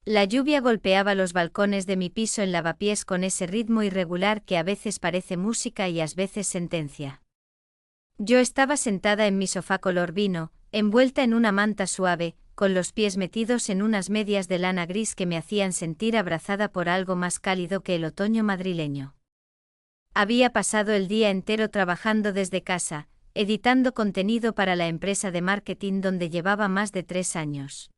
La lluvia golpeaba los balcones de mi piso en lavapiés con ese ritmo irregular que a veces parece música y a veces sentencia. Yo estaba sentada en mi sofá color vino, envuelta en una manta suave, con los pies metidos en unas medias de lana gris que me hacían sentir abrazada por algo más cálido que el otoño madrileño. Había pasado el día entero trabajando desde casa, editando contenido para la empresa de marketing donde llevaba más de 3 años.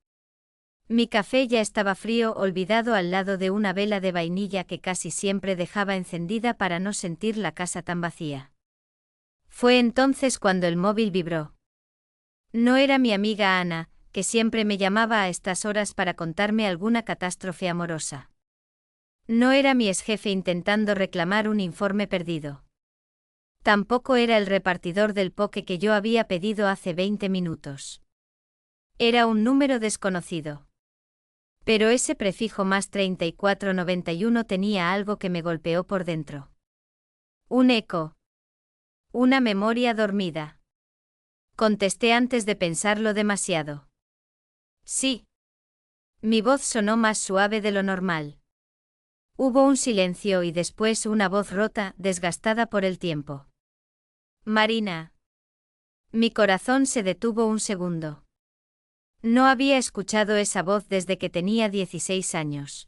Mi café ya estaba frío, olvidado al lado de una vela de vainilla que casi siempre dejaba encendida para no sentir la casa tan vacía. Fue entonces cuando el móvil vibró. No era mi amiga Ana, que siempre me llamaba a estas horas para contarme alguna catástrofe amorosa. No era mi exjefe intentando reclamar un informe perdido. Tampoco era el repartidor del poke que yo había pedido hace 20 minutos. Era un número desconocido. Pero ese prefijo más 3491 tenía algo que me golpeó por dentro. Un eco. Una memoria dormida. Contesté antes de pensarlo demasiado. Sí. Mi voz sonó más suave de lo normal. Hubo un silencio y después una voz rota, desgastada por el tiempo. Marina. Mi corazón se detuvo un segundo. No había escuchado esa voz desde que tenía 16 años.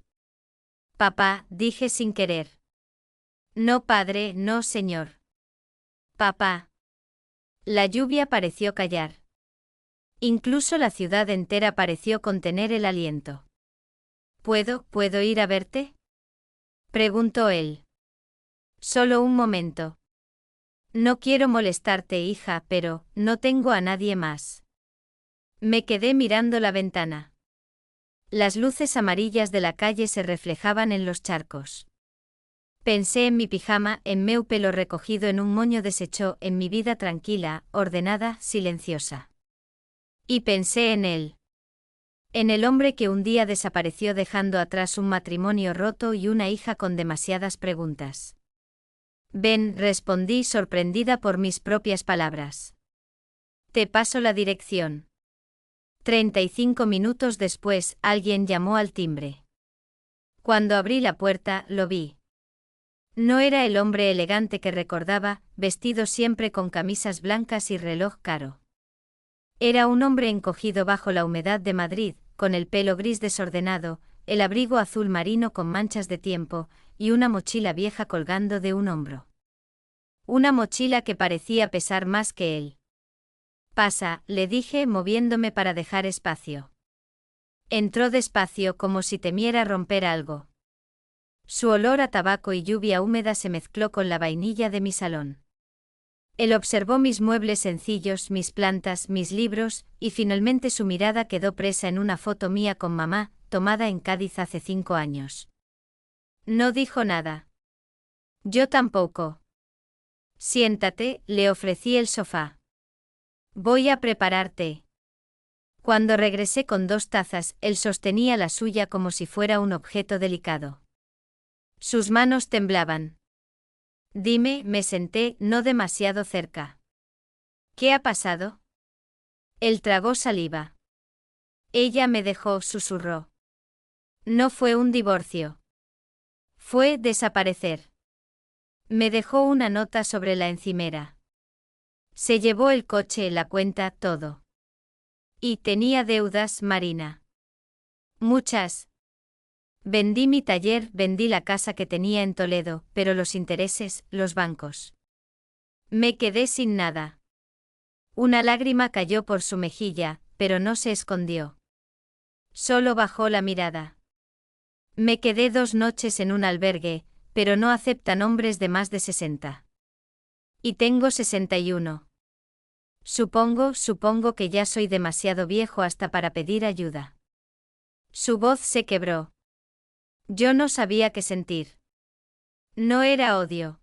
Papá, dije sin querer. No, padre, no, señor. Papá. La lluvia pareció callar. Incluso la ciudad entera pareció contener el aliento. ¿Puedo ir a verte?, preguntó él. Solo un momento. No quiero molestarte, hija, pero no tengo a nadie más. Me quedé mirando la ventana. Las luces amarillas de la calle se reflejaban en los charcos. Pensé en mi pijama, en meu pelo recogido en un moño deshecho, en mi vida tranquila, ordenada, silenciosa. Y pensé en él. En el hombre que un día desapareció dejando atrás un matrimonio roto y una hija con demasiadas preguntas. Ven, respondí sorprendida por mis propias palabras. Te paso la dirección. 35 minutos después, alguien llamó al timbre. Cuando abrí la puerta, lo vi. No era el hombre elegante que recordaba, vestido siempre con camisas blancas y reloj caro. Era un hombre encogido bajo la humedad de Madrid, con el pelo gris desordenado, el abrigo azul marino con manchas de tiempo, y una mochila vieja colgando de un hombro. Una mochila que parecía pesar más que él. Pasa, le dije, moviéndome para dejar espacio. Entró despacio como si temiera romper algo. Su olor a tabaco y lluvia húmeda se mezcló con la vainilla de mi salón. Él observó mis muebles sencillos, mis plantas, mis libros, y finalmente su mirada quedó presa en una foto mía con mamá, tomada en Cádiz hace 5 años. No dijo nada. Yo tampoco. Siéntate, le ofrecí el sofá. Voy a prepararte. Cuando regresé con 2 tazas, él sostenía la suya como si fuera un objeto delicado. Sus manos temblaban. Dime, me senté, no demasiado cerca. ¿Qué ha pasado? Él tragó saliva. Ella me dejó, susurró. No fue un divorcio. Fue desaparecer. Me dejó una nota sobre la encimera. Se llevó el coche, la cuenta, todo. Y tenía deudas, Marina. Muchas. Vendí mi taller, vendí la casa que tenía en Toledo, pero los intereses, los bancos. Me quedé sin nada. Una lágrima cayó por su mejilla, pero no se escondió. Solo bajó la mirada. Me quedé 2 noches en un albergue, pero no aceptan hombres de más de 60. Y tengo 61. Supongo que ya soy demasiado viejo hasta para pedir ayuda. Su voz se quebró. Yo no sabía qué sentir. No era odio.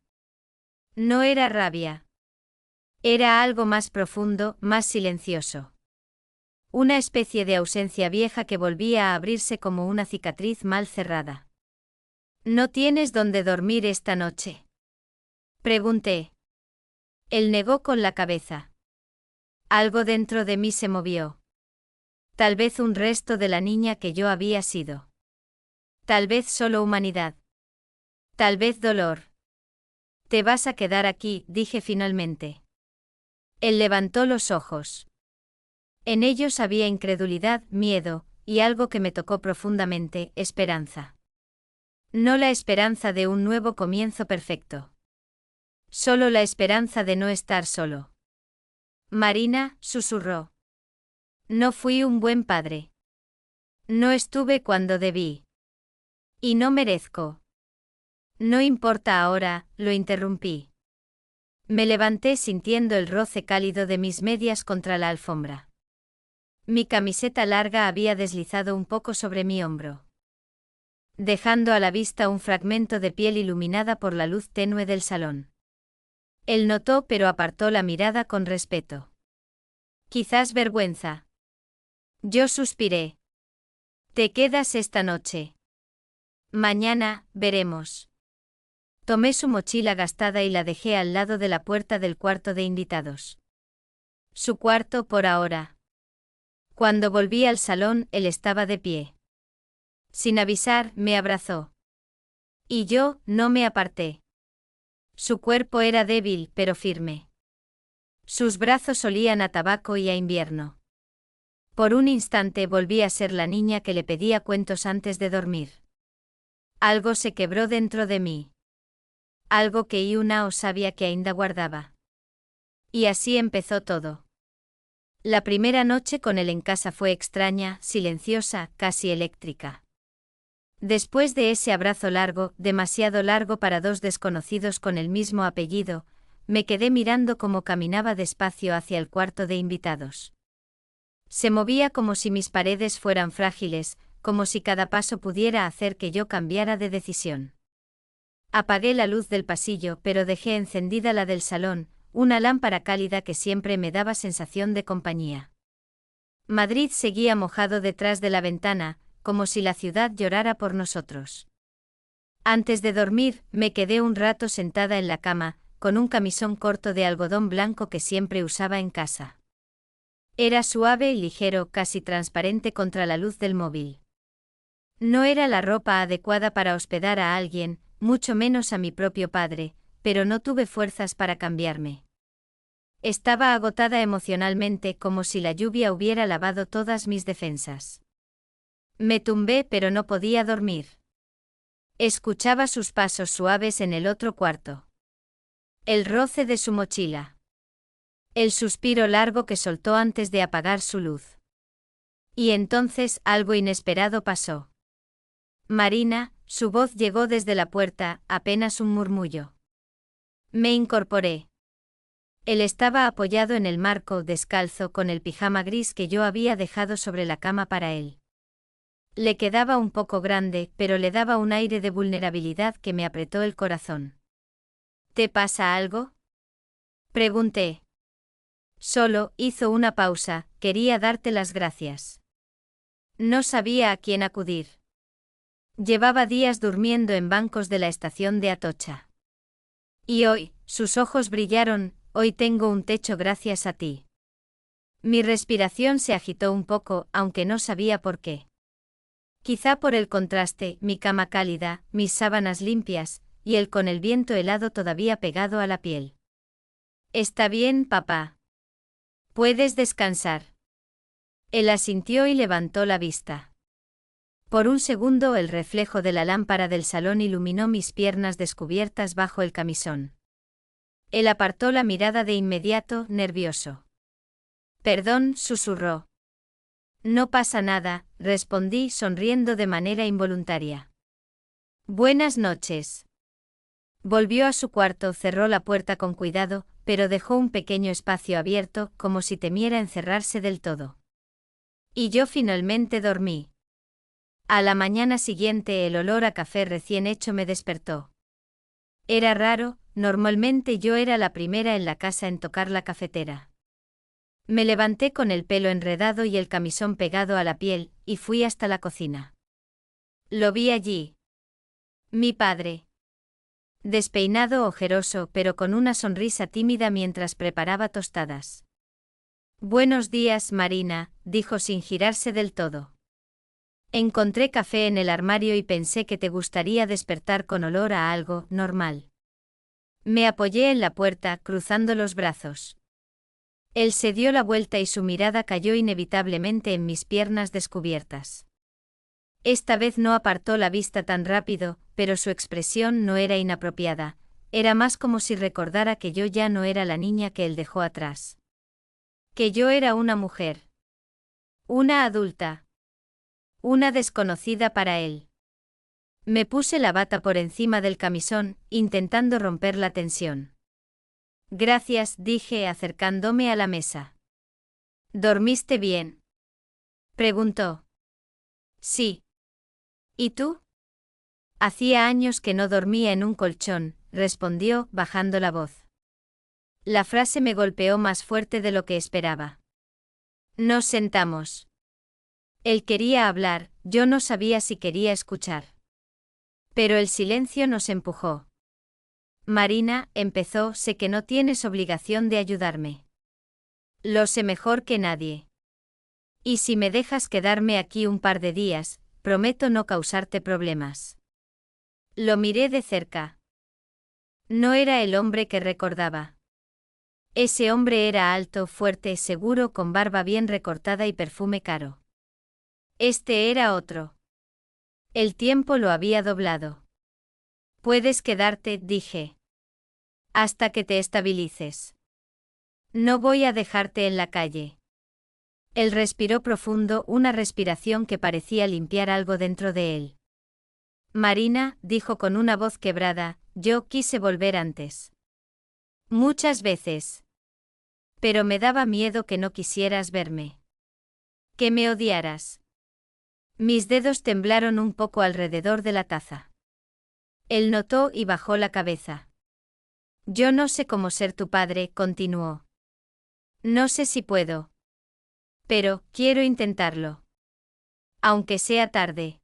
No era rabia. Era algo más profundo, más silencioso. Una especie de ausencia vieja que volvía a abrirse como una cicatriz mal cerrada. ¿No tienes dónde dormir esta noche?, pregunté. Él negó con la cabeza. Algo dentro de mí se movió. Tal vez un resto de la niña que yo había sido. Tal vez solo humanidad. Tal vez dolor. Te vas a quedar aquí, dije finalmente. Él levantó los ojos. En ellos había incredulidad, miedo, y algo que me tocó profundamente, esperanza. No la esperanza de un nuevo comienzo perfecto. Solo la esperanza de no estar solo. Marina, susurró. No fui un buen padre. No estuve cuando debí. Y no merezco. No importa ahora, lo interrumpí. Me levanté sintiendo el roce cálido de mis medias contra la alfombra. Mi camiseta larga había deslizado un poco sobre mi hombro, dejando a la vista un fragmento de piel iluminada por la luz tenue del salón. Él notó pero apartó la mirada con respeto. Quizás vergüenza. Yo suspiré. ¿Te quedas esta noche? Mañana, veremos. Tomé su mochila gastada y la dejé al lado de la puerta del cuarto de invitados. Su cuarto por ahora. Cuando volví al salón, él estaba de pie. Sin avisar, me abrazó. Y yo, no me aparté. Su cuerpo era débil, pero firme. Sus brazos olían a tabaco y a invierno. Por un instante volví a ser la niña que le pedía cuentos antes de dormir. Algo se quebró dentro de mí. Algo que Iunao sabía que ainda guardaba. Y así empezó todo. La primera noche con él en casa fue extraña, silenciosa, casi eléctrica. Después de ese abrazo largo, demasiado largo para dos desconocidos con el mismo apellido, me quedé mirando cómo caminaba despacio hacia el cuarto de invitados. Se movía como si mis paredes fueran frágiles, como si cada paso pudiera hacer que yo cambiara de decisión. Apagué la luz del pasillo, pero dejé encendida la del salón, una lámpara cálida que siempre me daba sensación de compañía. Madrid seguía mojado detrás de la ventana, como si la ciudad llorara por nosotros. Antes de dormir, me quedé un rato sentada en la cama, con un camisón corto de algodón blanco que siempre usaba en casa. Era suave y ligero, casi transparente contra la luz del móvil. No era la ropa adecuada para hospedar a alguien, mucho menos a mi propio padre, pero no tuve fuerzas para cambiarme. Estaba agotada emocionalmente, como si la lluvia hubiera lavado todas mis defensas. Me tumbé pero no podía dormir. Escuchaba sus pasos suaves en el otro cuarto. El roce de su mochila. El suspiro largo que soltó antes de apagar su luz. Y entonces algo inesperado pasó. Marina, su voz llegó desde la puerta, apenas un murmullo. Me incorporé. Él estaba apoyado en el marco, descalzo, con el pijama gris que yo había dejado sobre la cama para él. Le quedaba un poco grande, pero le daba un aire de vulnerabilidad que me apretó el corazón. ¿Te pasa algo? Pregunté. Solo, hizo una pausa, quería darte las gracias. No sabía a quién acudir. Llevaba días durmiendo en bancos de la estación de Atocha. Y hoy, sus ojos brillaron, hoy tengo un techo gracias a ti. Mi respiración se agitó un poco, aunque no sabía por qué. Quizá por el contraste, mi cama cálida, mis sábanas limpias, y él con el viento helado todavía pegado a la piel. Está bien, papá. Puedes descansar. Él asintió y levantó la vista. Por un segundo el reflejo de la lámpara del salón iluminó mis piernas descubiertas bajo el camisón. Él apartó la mirada de inmediato, nervioso. Perdón, susurró. No pasa nada, respondí sonriendo de manera involuntaria. Buenas noches. Volvió a su cuarto, cerró la puerta con cuidado, pero dejó un pequeño espacio abierto, como si temiera encerrarse del todo. Y yo finalmente dormí. A la mañana siguiente el olor a café recién hecho me despertó. Era raro, normalmente yo era la primera en la casa en tocar la cafetera. Me levanté con el pelo enredado y el camisón pegado a la piel, y fui hasta la cocina. Lo vi allí. Mi padre. Despeinado, ojeroso, pero con una sonrisa tímida mientras preparaba tostadas. Buenos días, Marina, dijo sin girarse del todo. Encontré café en el armario y pensé que te gustaría despertar con olor a algo normal. Me apoyé en la puerta, cruzando los brazos. Él se dio la vuelta y su mirada cayó inevitablemente en mis piernas descubiertas. Esta vez no apartó la vista tan rápido, pero su expresión no era inapropiada, era más como si recordara que yo ya no era la niña que él dejó atrás. Que yo era una mujer. Una adulta. Una desconocida para él. Me puse la bata por encima del camisón, intentando romper la tensión. Gracias, dije acercándome a la mesa. ¿Dormiste bien? Preguntó. Sí. ¿Y tú? Hacía años que no dormía en un colchón, respondió, bajando la voz. La frase me golpeó más fuerte de lo que esperaba. Nos sentamos. Él quería hablar, yo no sabía si quería escuchar. Pero el silencio nos empujó. Marina, empezó, sé que no tienes obligación de ayudarme. Lo sé mejor que nadie. Y si me dejas quedarme aquí un par de días, prometo no causarte problemas. Lo miré de cerca. No era el hombre que recordaba. Ese hombre era alto, fuerte, seguro, con barba bien recortada y perfume caro. Este era otro. El tiempo lo había doblado. Puedes quedarte, dije. Hasta que te estabilices. No voy a dejarte en la calle. Él respiró profundo, una respiración que parecía limpiar algo dentro de él. Marina, dijo con una voz quebrada, yo quise volver antes. Muchas veces. Pero me daba miedo que no quisieras verme. Que me odiaras. Mis dedos temblaron un poco alrededor de la taza. Él notó y bajó la cabeza. Yo no sé cómo ser tu padre, continuó. No sé si puedo. Pero, quiero intentarlo. Aunque sea tarde.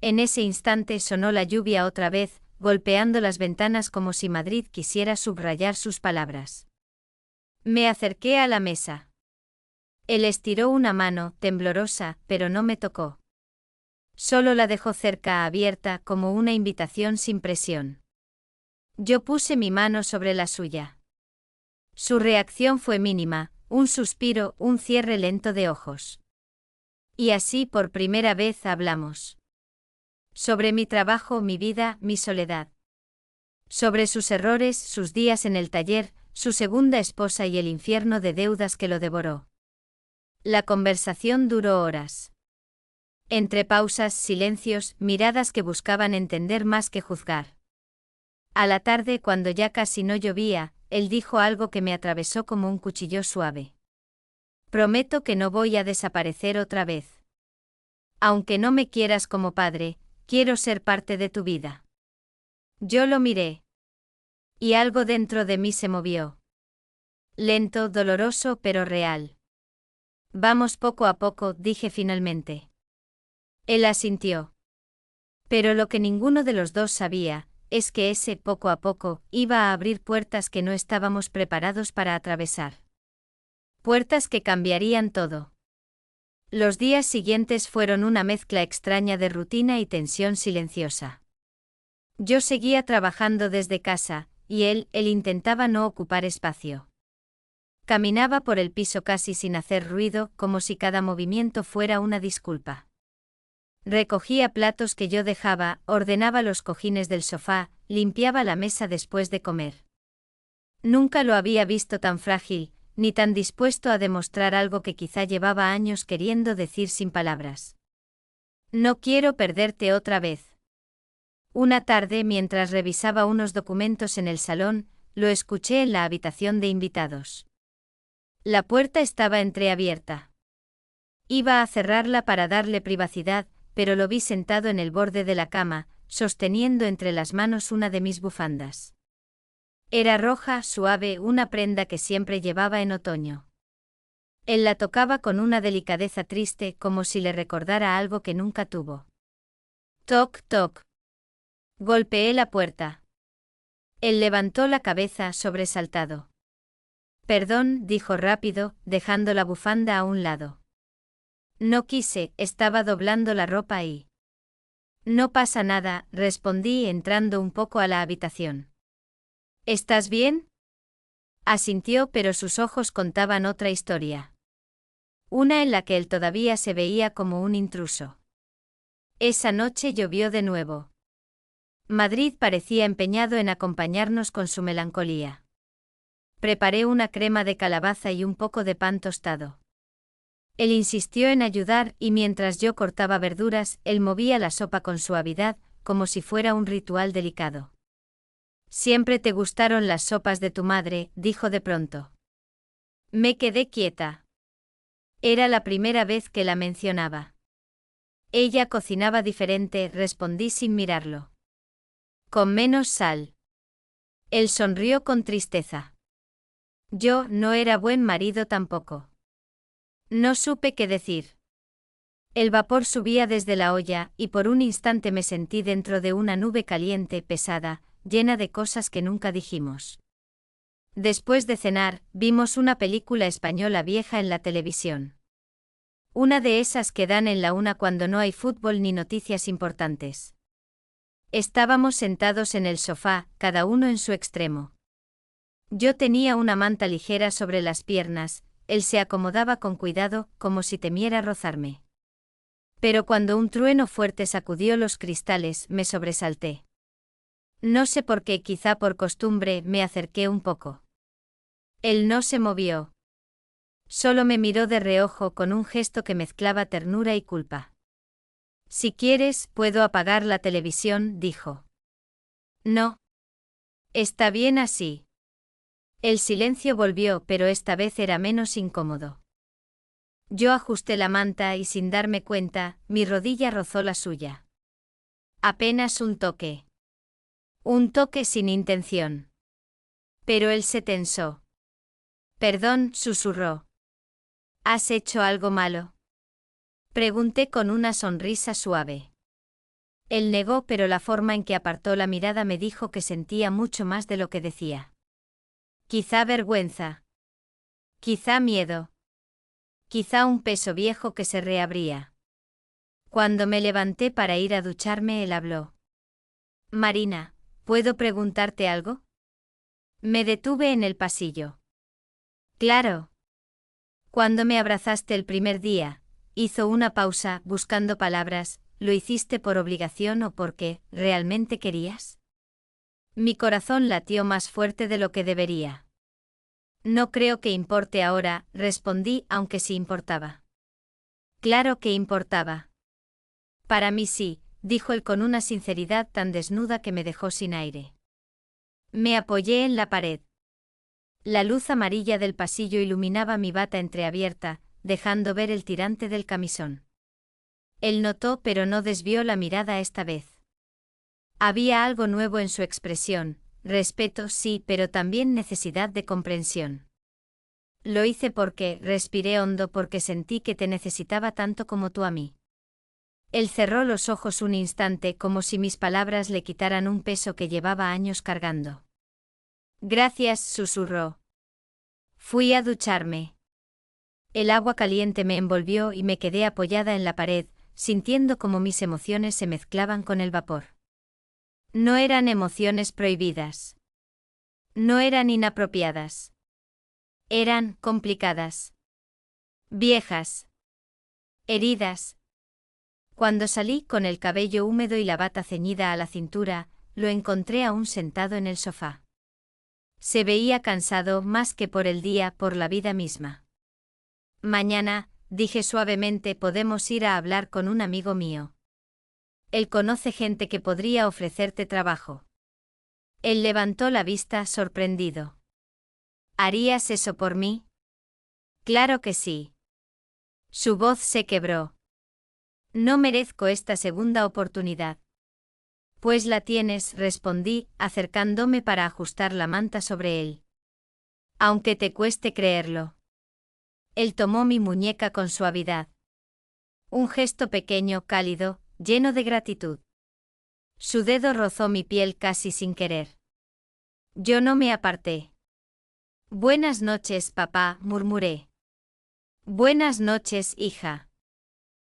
En ese instante sonó la lluvia otra vez, golpeando las ventanas como si Madrid quisiera subrayar sus palabras. Me acerqué a la mesa. Él estiró una mano, temblorosa, pero no me tocó. Solo la dejó cerca, abierta, como una invitación sin presión. Yo puse mi mano sobre la suya. Su reacción fue mínima, un suspiro, un cierre lento de ojos. Y así por primera vez hablamos. Sobre mi trabajo, mi vida, mi soledad. Sobre sus errores, sus días en el taller, su segunda esposa y el infierno de deudas que lo devoró. La conversación duró horas. Entre pausas, silencios, miradas que buscaban entender más que juzgar. A la tarde, cuando ya casi no llovía, él dijo algo que me atravesó como un cuchillo suave. Prometo que no voy a desaparecer otra vez. Aunque no me quieras como padre, quiero ser parte de tu vida. Yo lo miré. Y algo dentro de mí se movió. Lento, doloroso, pero real. Vamos poco a poco, dije finalmente. Él asintió. Pero lo que ninguno de los dos sabía, es que ese poco a poco iba a abrir puertas que no estábamos preparados para atravesar. Puertas que cambiarían todo. Los días siguientes fueron una mezcla extraña de rutina y tensión silenciosa. Yo seguía trabajando desde casa, y él intentaba no ocupar espacio. Caminaba por el piso casi sin hacer ruido, como si cada movimiento fuera una disculpa. Recogía platos que yo dejaba, ordenaba los cojines del sofá, limpiaba la mesa después de comer. Nunca lo había visto tan frágil, ni tan dispuesto a demostrar algo que quizá llevaba años queriendo decir sin palabras. No quiero perderte otra vez. Una tarde, mientras revisaba unos documentos en el salón, lo escuché en la habitación de invitados. La puerta estaba entreabierta. Iba a cerrarla para darle privacidad, pero lo vi sentado en el borde de la cama, sosteniendo entre las manos una de mis bufandas. Era roja, suave, una prenda que siempre llevaba en otoño. Él la tocaba con una delicadeza triste, como si le recordara algo que nunca tuvo. Toc, toc. Golpeé la puerta. Él levantó la cabeza, sobresaltado. Perdón, dijo rápido, dejando la bufanda a un lado. No quise, estaba doblando la ropa y... No pasa nada, respondí entrando un poco a la habitación. ¿Estás bien? Asintió, pero sus ojos contaban otra historia. Una en la que él todavía se veía como un intruso. Esa noche llovió de nuevo. Madrid parecía empeñado en acompañarnos con su melancolía. Preparé una crema de calabaza y un poco de pan tostado. Él insistió en ayudar y mientras yo cortaba verduras, él movía la sopa con suavidad, como si fuera un ritual delicado. Siempre te gustaron las sopas de tu madre, dijo de pronto. Me quedé quieta. Era la primera vez que la mencionaba. Ella cocinaba diferente, respondí sin mirarlo. Con menos sal. Él sonrió con tristeza. Yo no era buen marido tampoco. No supe qué decir. El vapor subía desde la olla y por un instante me sentí dentro de una nube caliente, pesada, llena de cosas que nunca dijimos. Después de cenar, vimos una película española vieja en la televisión. Una de esas que dan en la una cuando no hay fútbol ni noticias importantes. Estábamos sentados en el sofá, cada uno en su extremo. Yo tenía una manta ligera sobre las piernas, él se acomodaba con cuidado, como si temiera rozarme. Pero cuando un trueno fuerte sacudió los cristales, me sobresalté. No sé por qué, quizá por costumbre, me acerqué un poco. Él no se movió. Solo me miró de reojo con un gesto que mezclaba ternura y culpa. Si quieres, puedo apagar la televisión, dijo. No. Está bien así. El silencio volvió, pero esta vez era menos incómodo. Yo ajusté la manta y sin darme cuenta, mi rodilla rozó la suya. Apenas un toque. Un toque sin intención. Pero él se tensó. Perdón, susurró. ¿Has hecho algo malo? Pregunté con una sonrisa suave. Él negó, pero la forma en que apartó la mirada me dijo que sentía mucho más de lo que decía. Quizá vergüenza. Quizá miedo. Quizá un peso viejo que se reabría. Cuando me levanté para ir a ducharme, él habló. Marina, ¿puedo preguntarte algo? Me detuve en el pasillo. Claro. Cuando me abrazaste el primer día, hizo una pausa, buscando palabras, ¿lo hiciste por obligación o porque realmente querías? Mi corazón latió más fuerte de lo que debería. No creo que importe ahora, respondí, aunque sí importaba. Claro que importaba. Para mí sí, dijo él con una sinceridad tan desnuda que me dejó sin aire. Me apoyé en la pared. La luz amarilla del pasillo iluminaba mi bata entreabierta, dejando ver el tirante del camisón. Él notó, pero no desvió la mirada esta vez. Había algo nuevo en su expresión, respeto sí, pero también necesidad de comprensión. Lo hice porque, respiré hondo porque sentí que te necesitaba tanto como tú a mí. Él cerró los ojos un instante como si mis palabras le quitaran un peso que llevaba años cargando. Gracias, susurró. Fui a ducharme. El agua caliente me envolvió y me quedé apoyada en la pared, sintiendo como mis emociones se mezclaban con el vapor. No eran emociones prohibidas. No eran inapropiadas. Eran complicadas. Viejas. Heridas. Cuando salí con el cabello húmedo y la bata ceñida a la cintura, lo encontré aún sentado en el sofá. Se veía cansado más que por el día, por la vida misma. Mañana, dije suavemente, podemos ir a hablar con un amigo mío. Él conoce gente que podría ofrecerte trabajo. Él levantó la vista sorprendido. ¿Harías eso por mí? Claro que sí. Su voz se quebró. No merezco esta segunda oportunidad. Pues la tienes, respondí, acercándome para ajustar la manta sobre él. Aunque te cueste creerlo. Él tomó mi muñeca con suavidad. Un gesto pequeño, cálido, lleno de gratitud. Su dedo rozó mi piel casi sin querer. Yo no me aparté. Buenas noches, papá, murmuré. Buenas noches, hija.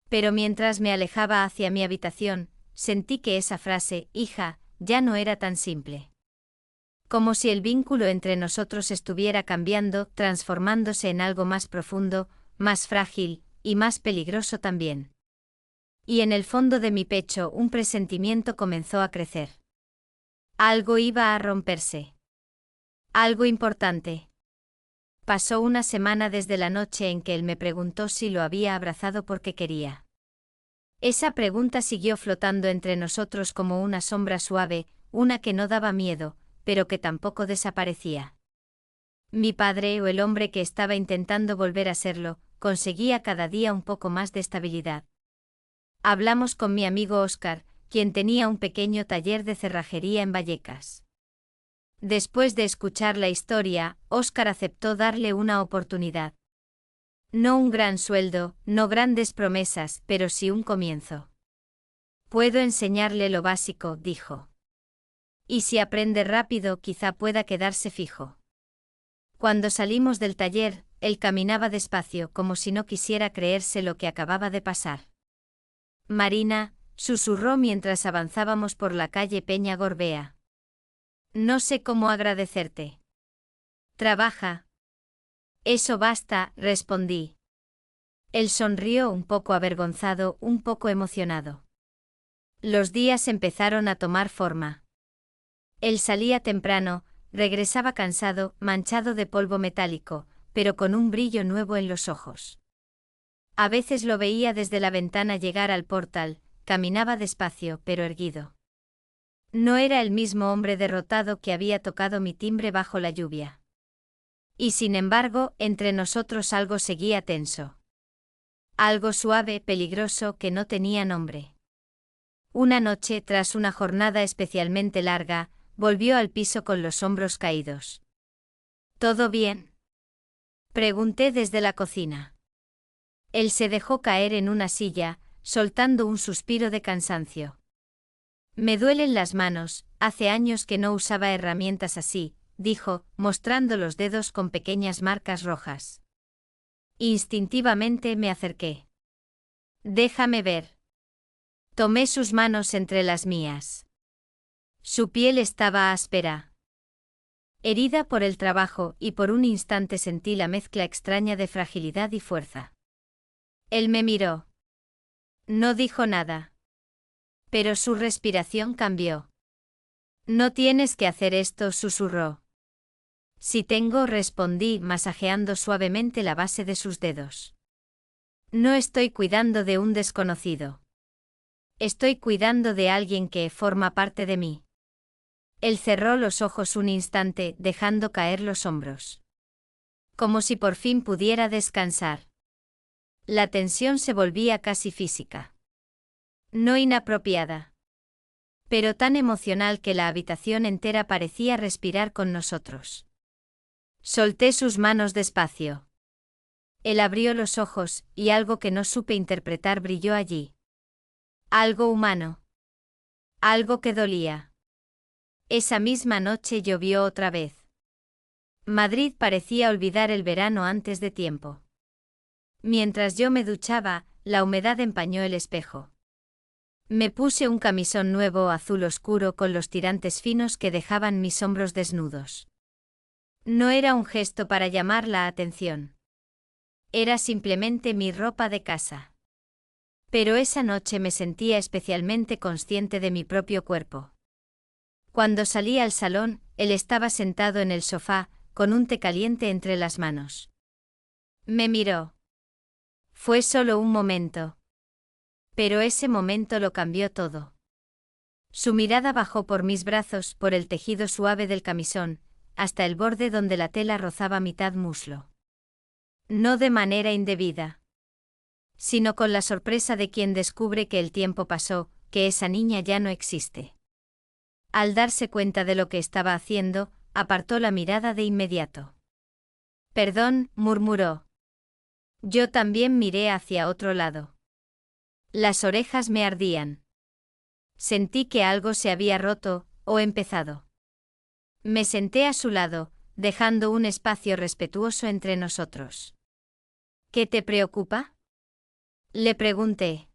Pero mientras me alejaba hacia mi habitación, sentí que esa frase, hija, ya no era tan simple. Como si el vínculo entre nosotros estuviera cambiando, transformándose en algo más profundo, más frágil, y más peligroso también. Y en el fondo de mi pecho un presentimiento comenzó a crecer. Algo iba a romperse. Algo importante. Pasó una semana desde la noche en que él me preguntó si lo había abrazado porque quería. Esa pregunta siguió flotando entre nosotros como una sombra suave, una que no daba miedo, pero que tampoco desaparecía. Mi padre, o el hombre que estaba intentando volver a serlo, conseguía cada día un poco más de estabilidad. Hablamos con mi amigo Óscar, quien tenía un pequeño taller de cerrajería en Vallecas. Después de escuchar la historia, Óscar aceptó darle una oportunidad. No un gran sueldo, no grandes promesas, pero sí un comienzo. Puedo enseñarle lo básico, dijo. Y si aprende rápido, quizá pueda quedarse fijo. Cuando salimos del taller, él caminaba despacio, como si no quisiera creerse lo que acababa de pasar. Marina, susurró mientras avanzábamos por la calle Peña Gorbea. No sé cómo agradecerte. Trabaja. Eso basta, respondí. Él sonrió un poco avergonzado, un poco emocionado. Los días empezaron a tomar forma. Él salía temprano, regresaba cansado, manchado de polvo metálico, pero con un brillo nuevo en los ojos. A veces lo veía desde la ventana llegar al portal, caminaba despacio pero erguido. No era el mismo hombre derrotado que había tocado mi timbre bajo la lluvia. Y sin embargo, entre nosotros algo seguía tenso. Algo suave, peligroso, que no tenía nombre. Una noche, tras una jornada especialmente larga, volvió al piso con los hombros caídos. ¿Todo bien?, pregunté desde la cocina. Él se dejó caer en una silla, soltando un suspiro de cansancio. Me duelen las manos, hace años que no usaba herramientas así, dijo, mostrando los dedos con pequeñas marcas rojas. Instintivamente me acerqué. Déjame ver. Tomé sus manos entre las mías. Su piel estaba áspera. Herida por el trabajo, y por un instante sentí la mezcla extraña de fragilidad y fuerza. Él me miró. No dijo nada. Pero su respiración cambió. No tienes que hacer esto, susurró. Sí tengo, respondí, masajeando suavemente la base de sus dedos. No estoy cuidando de un desconocido. Estoy cuidando de alguien que forma parte de mí. Él cerró los ojos un instante, dejando caer los hombros. Como si por fin pudiera descansar. La tensión se volvía casi física. No inapropiada. Pero tan emocional que la habitación entera parecía respirar con nosotros. Solté sus manos despacio. Él abrió los ojos, y algo que no supe interpretar brilló allí. Algo humano. Algo que dolía. Esa misma noche llovió otra vez. Madrid parecía olvidar el verano antes de tiempo. Mientras yo me duchaba, la humedad empañó el espejo. Me puse un camisón nuevo azul oscuro con los tirantes finos que dejaban mis hombros desnudos. No era un gesto para llamar la atención. Era simplemente mi ropa de casa. Pero esa noche me sentía especialmente consciente de mi propio cuerpo. Cuando salí al salón, él estaba sentado en el sofá, con un té caliente entre las manos. Me miró. Fue solo un momento. Pero ese momento lo cambió todo. Su mirada bajó por mis brazos, por el tejido suave del camisón, hasta el borde donde la tela rozaba mitad muslo. No de manera indebida, sino con la sorpresa de quien descubre que el tiempo pasó, que esa niña ya no existe. Al darse cuenta de lo que estaba haciendo, apartó la mirada de inmediato. Perdón, murmuró. Yo también miré hacia otro lado. Las orejas me ardían. Sentí que algo se había roto, o empezado. Me senté a su lado, dejando un espacio respetuoso entre nosotros. ¿Qué te preocupa? Le pregunté.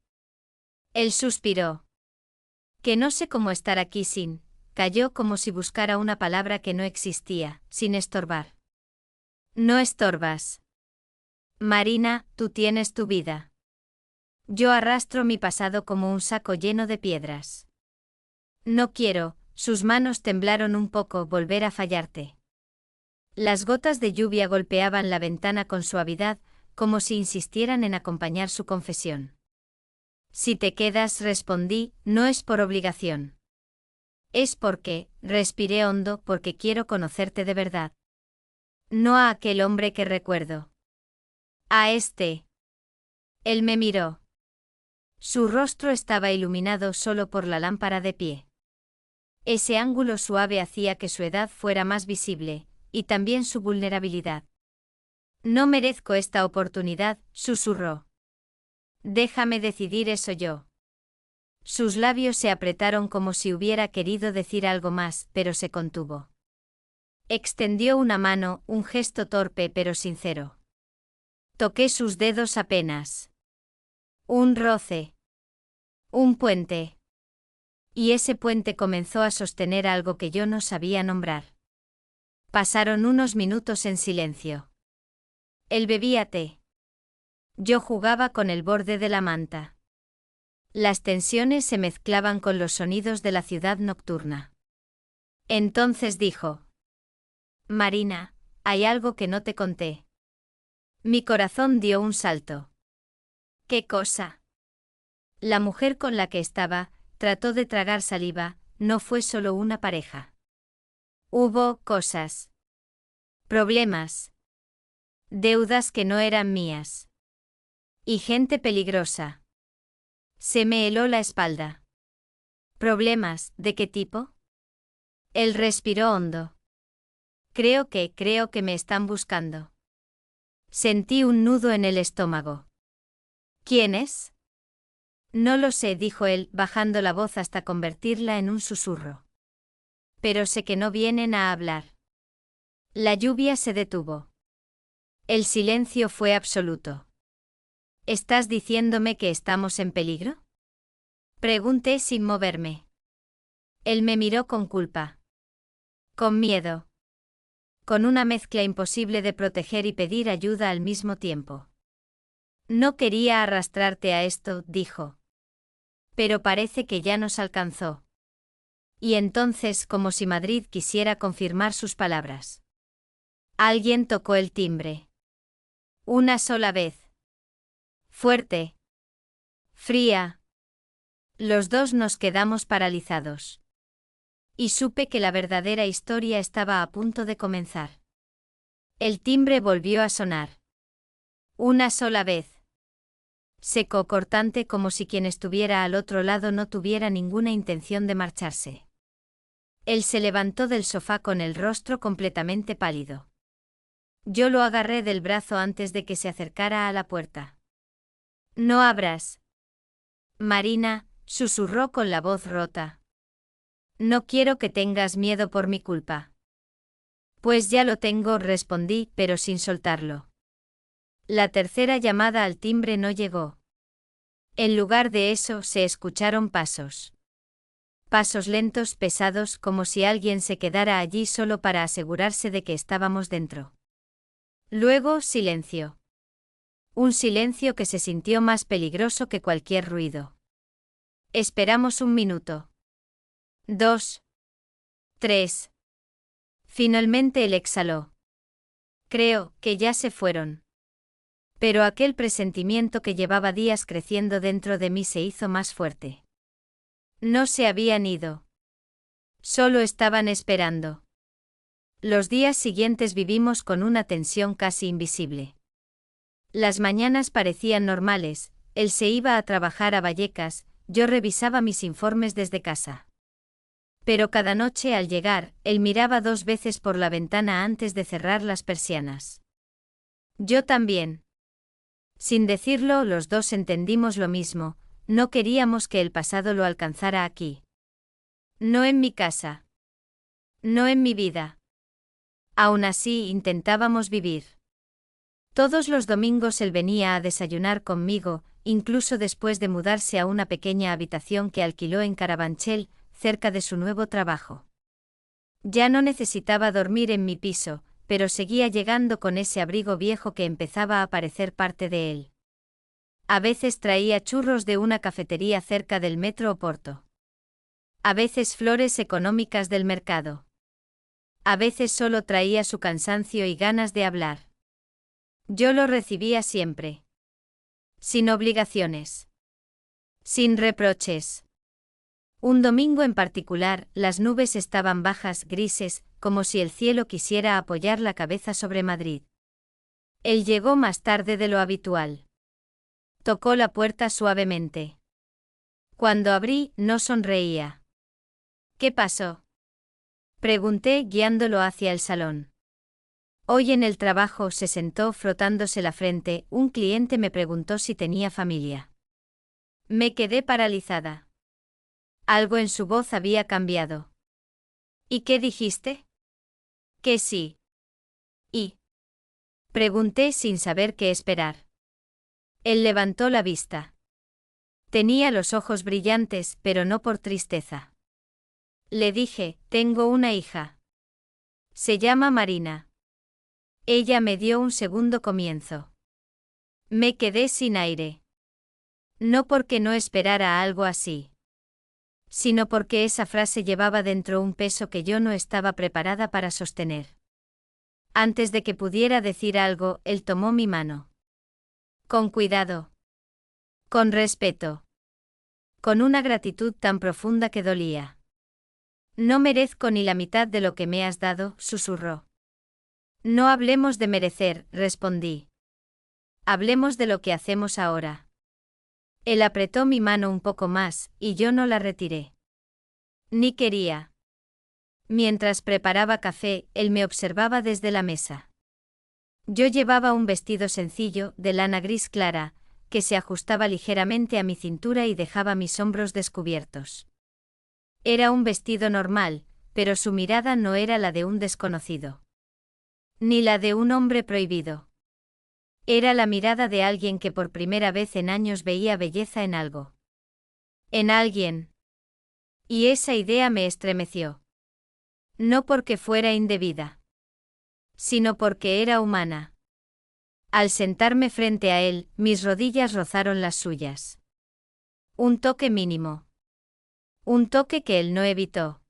Él suspiró. Que no sé cómo estar aquí sin. Calló como si buscara una palabra que no existía, sin estorbar. No estorbas. Marina, tú tienes tu vida. Yo arrastro mi pasado como un saco lleno de piedras. No quiero, sus manos temblaron un poco, volver a fallarte. Las gotas de lluvia golpeaban la ventana con suavidad, como si insistieran en acompañar su confesión. Si te quedas, respondí, no es por obligación. Es porque, respiré hondo, porque quiero conocerte de verdad. No a aquel hombre que recuerdo. A este. Él me miró. Su rostro estaba iluminado solo por la lámpara de pie. Ese ángulo suave hacía que su edad fuera más visible, y también su vulnerabilidad. No merezco esta oportunidad, susurró. Déjame decidir eso yo. Sus labios se apretaron como si hubiera querido decir algo más, pero se contuvo. Extendió una mano, un gesto torpe pero sincero. Toqué sus dedos apenas. Un roce. Un puente. Y ese puente comenzó a sostener algo que yo no sabía nombrar. Pasaron unos minutos en silencio. Él bebía té. Yo jugaba con el borde de la manta. Las tensiones se mezclaban con los sonidos de la ciudad nocturna. Entonces dijo: Marina, hay algo que no te conté. Mi corazón dio un salto. ¿Qué cosa? La mujer con la que estaba, trató de tragar saliva, no fue solo una pareja. Hubo cosas. Problemas. Deudas que no eran mías. Y gente peligrosa. Se me heló la espalda. ¿Problemas? ¿De qué tipo? Él respiró hondo. Creo que me están buscando. Sentí un nudo en el estómago. ¿Quién es? No lo sé, dijo él, bajando la voz hasta convertirla en un susurro. Pero sé que no vienen a hablar. La lluvia se detuvo. El silencio fue absoluto. ¿Estás diciéndome que estamos en peligro? Pregunté sin moverme. Él me miró con culpa. Con miedo. Con una mezcla imposible de proteger y pedir ayuda al mismo tiempo. No quería arrastrarte a esto, dijo. Pero parece que ya nos alcanzó. Y entonces, como si Madrid quisiera confirmar sus palabras. Alguien tocó el timbre. Una sola vez. Fuerte. Fría. Los dos nos quedamos paralizados. Y supe que la verdadera historia estaba a punto de comenzar. El timbre volvió a sonar. Una sola vez. Seco, cortante, como si quien estuviera al otro lado no tuviera ninguna intención de marcharse. Él se levantó del sofá con el rostro completamente pálido. Yo lo agarré del brazo antes de que se acercara a la puerta. No abras. Marina, susurró con la voz rota. No quiero que tengas miedo por mi culpa. Pues ya lo tengo, respondí, pero sin soltarlo. La tercera llamada al timbre no llegó. En lugar de eso, se escucharon pasos. Pasos lentos, pesados, como si alguien se quedara allí solo para asegurarse de que estábamos dentro. Luego, silencio. Un silencio que se sintió más peligroso que cualquier ruido. Esperamos un minuto. 2. 3. Finalmente él exhaló. Creo que ya se fueron. Pero aquel presentimiento que llevaba días creciendo dentro de mí se hizo más fuerte. No se habían ido. Solo estaban esperando. Los días siguientes vivimos con una tensión casi invisible. Las mañanas parecían normales, él se iba a trabajar a Vallecas, yo revisaba mis informes desde casa. Pero cada noche al llegar, él miraba 2 veces por la ventana antes de cerrar las persianas. Yo también. Sin decirlo, los dos entendimos lo mismo, no queríamos que el pasado lo alcanzara aquí. No en mi casa. No en mi vida. Aún así, intentábamos vivir. Todos los domingos él venía a desayunar conmigo, incluso después de mudarse a una pequeña habitación que alquiló en Carabanchel, cerca de su nuevo trabajo. Ya no necesitaba dormir en mi piso, pero seguía llegando con ese abrigo viejo que empezaba a parecer parte de él. A veces traía churros de una cafetería cerca del metro Oporto. A veces flores económicas del mercado. A veces solo traía su cansancio y ganas de hablar. Yo lo recibía siempre. Sin obligaciones. Sin reproches. Un domingo en particular, las nubes estaban bajas, grises, como si el cielo quisiera apoyar la cabeza sobre Madrid. Él llegó más tarde de lo habitual. Tocó la puerta suavemente. Cuando abrí, no sonreía. ¿Qué pasó? Pregunté guiándolo hacia el salón. Hoy en el trabajo se sentó frotándose la frente, un cliente me preguntó si tenía familia. Me quedé paralizada. Algo en su voz había cambiado. ¿Y qué dijiste? Que sí. ¿Y? Pregunté sin saber qué esperar. Él levantó la vista. Tenía los ojos brillantes, pero no por tristeza. Le dije, tengo una hija. Se llama Marina. Ella me dio un segundo comienzo. Me quedé sin aire. No porque no esperara algo así, sino porque esa frase llevaba dentro un peso que yo no estaba preparada para sostener. Antes de que pudiera decir algo, él tomó mi mano. Con cuidado. Con respeto. Con una gratitud tan profunda que dolía. No merezco ni la mitad de lo que me has dado, susurró. No hablemos de merecer, respondí. Hablemos de lo que hacemos ahora. Él apretó mi mano un poco más, y yo no la retiré. Ni quería. Mientras preparaba café, él me observaba desde la mesa. Yo llevaba un vestido sencillo, de lana gris clara, que se ajustaba ligeramente a mi cintura y dejaba mis hombros descubiertos. Era un vestido normal, pero su mirada no era la de un desconocido. Ni la de un hombre prohibido. Era la mirada de alguien que por primera vez en años veía belleza en algo. En alguien. Y esa idea me estremeció. No porque fuera indebida, sino porque era humana. Al sentarme frente a él, mis rodillas rozaron las suyas. Un toque mínimo. Un toque que él no evitó.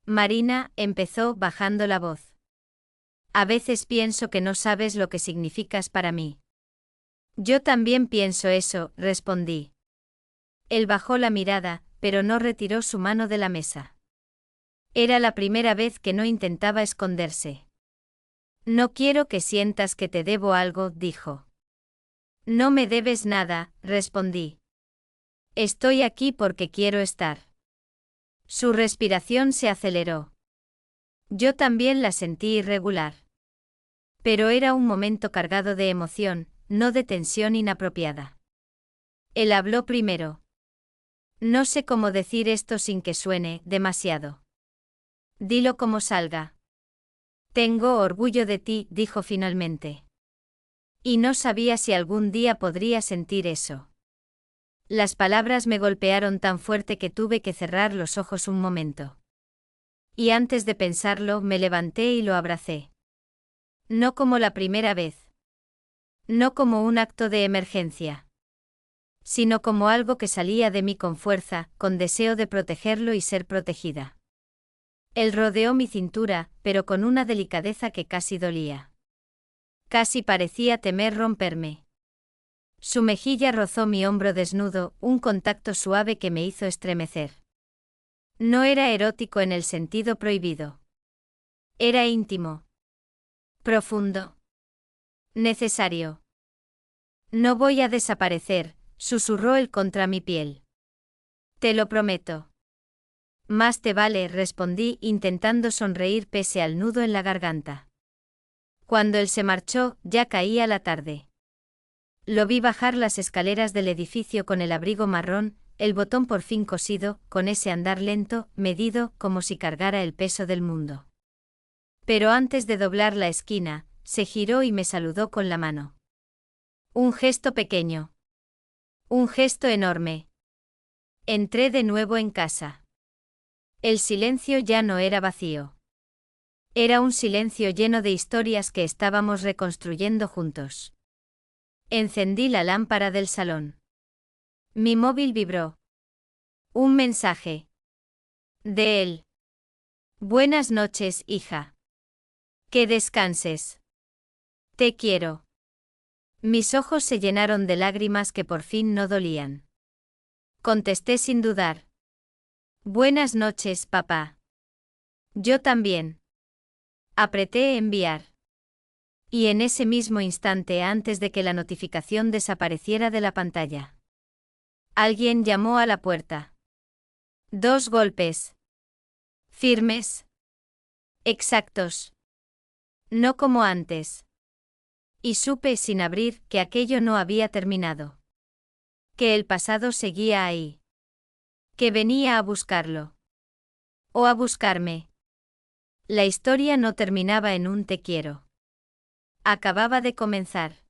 Marina, empezó bajando la voz. A veces pienso que no sabes lo que significas para mí. Yo también pienso eso, respondí. Él bajó la mirada, pero no retiró su mano de la mesa. Era la primera vez que no intentaba esconderse. No quiero que sientas que te debo algo, dijo. No me debes nada, respondí. Estoy aquí porque quiero estar. Su respiración se aceleró. Yo también la sentí irregular. Pero era un momento cargado de emoción, no de tensión inapropiada. Él habló primero. No sé cómo decir esto sin que suene demasiado. Dilo como salga. Tengo orgullo de ti, dijo finalmente. Y no sabía si algún día podría sentir eso. Las palabras me golpearon tan fuerte que tuve que cerrar los ojos un momento. Y antes de pensarlo, me levanté y lo abracé. No como la primera vez. No como un acto de emergencia. Sino como algo que salía de mí con fuerza, con deseo de protegerlo y ser protegida. Él rodeó mi cintura, pero con una delicadeza que casi dolía. Casi parecía temer romperme. Su mejilla rozó mi hombro desnudo, un contacto suave que me hizo estremecer. No era erótico en el sentido prohibido. Era íntimo. Profundo. Necesario. No voy a desaparecer, susurró él contra mi piel. Te lo prometo. Más te vale, respondí intentando sonreír pese al nudo en la garganta. Cuando él se marchó, ya caía la tarde. Lo vi bajar las escaleras del edificio con el abrigo marrón, el botón por fin cosido, con ese andar lento, medido, como si cargara el peso del mundo. Pero antes de doblar la esquina, se giró y me saludó con la mano. Un gesto pequeño. Un gesto enorme. Entré de nuevo en casa. El silencio ya no era vacío. Era un silencio lleno de historias que estábamos reconstruyendo juntos. Encendí la lámpara del salón. Mi móvil vibró. Un mensaje. De él. Buenas noches, hija. Que descanses. Te quiero. Mis ojos se llenaron de lágrimas que por fin no dolían. Contesté sin dudar. Buenas noches, papá. Yo también. Apreté enviar. Y en ese mismo instante, antes de que la notificación desapareciera de la pantalla, alguien llamó a la puerta. 2 golpes. Firmes. Exactos. No como antes. Y supe sin abrir que aquello no había terminado. Que el pasado seguía ahí. Que venía a buscarlo. O a buscarme. La historia no terminaba en un te quiero. Acababa de comenzar.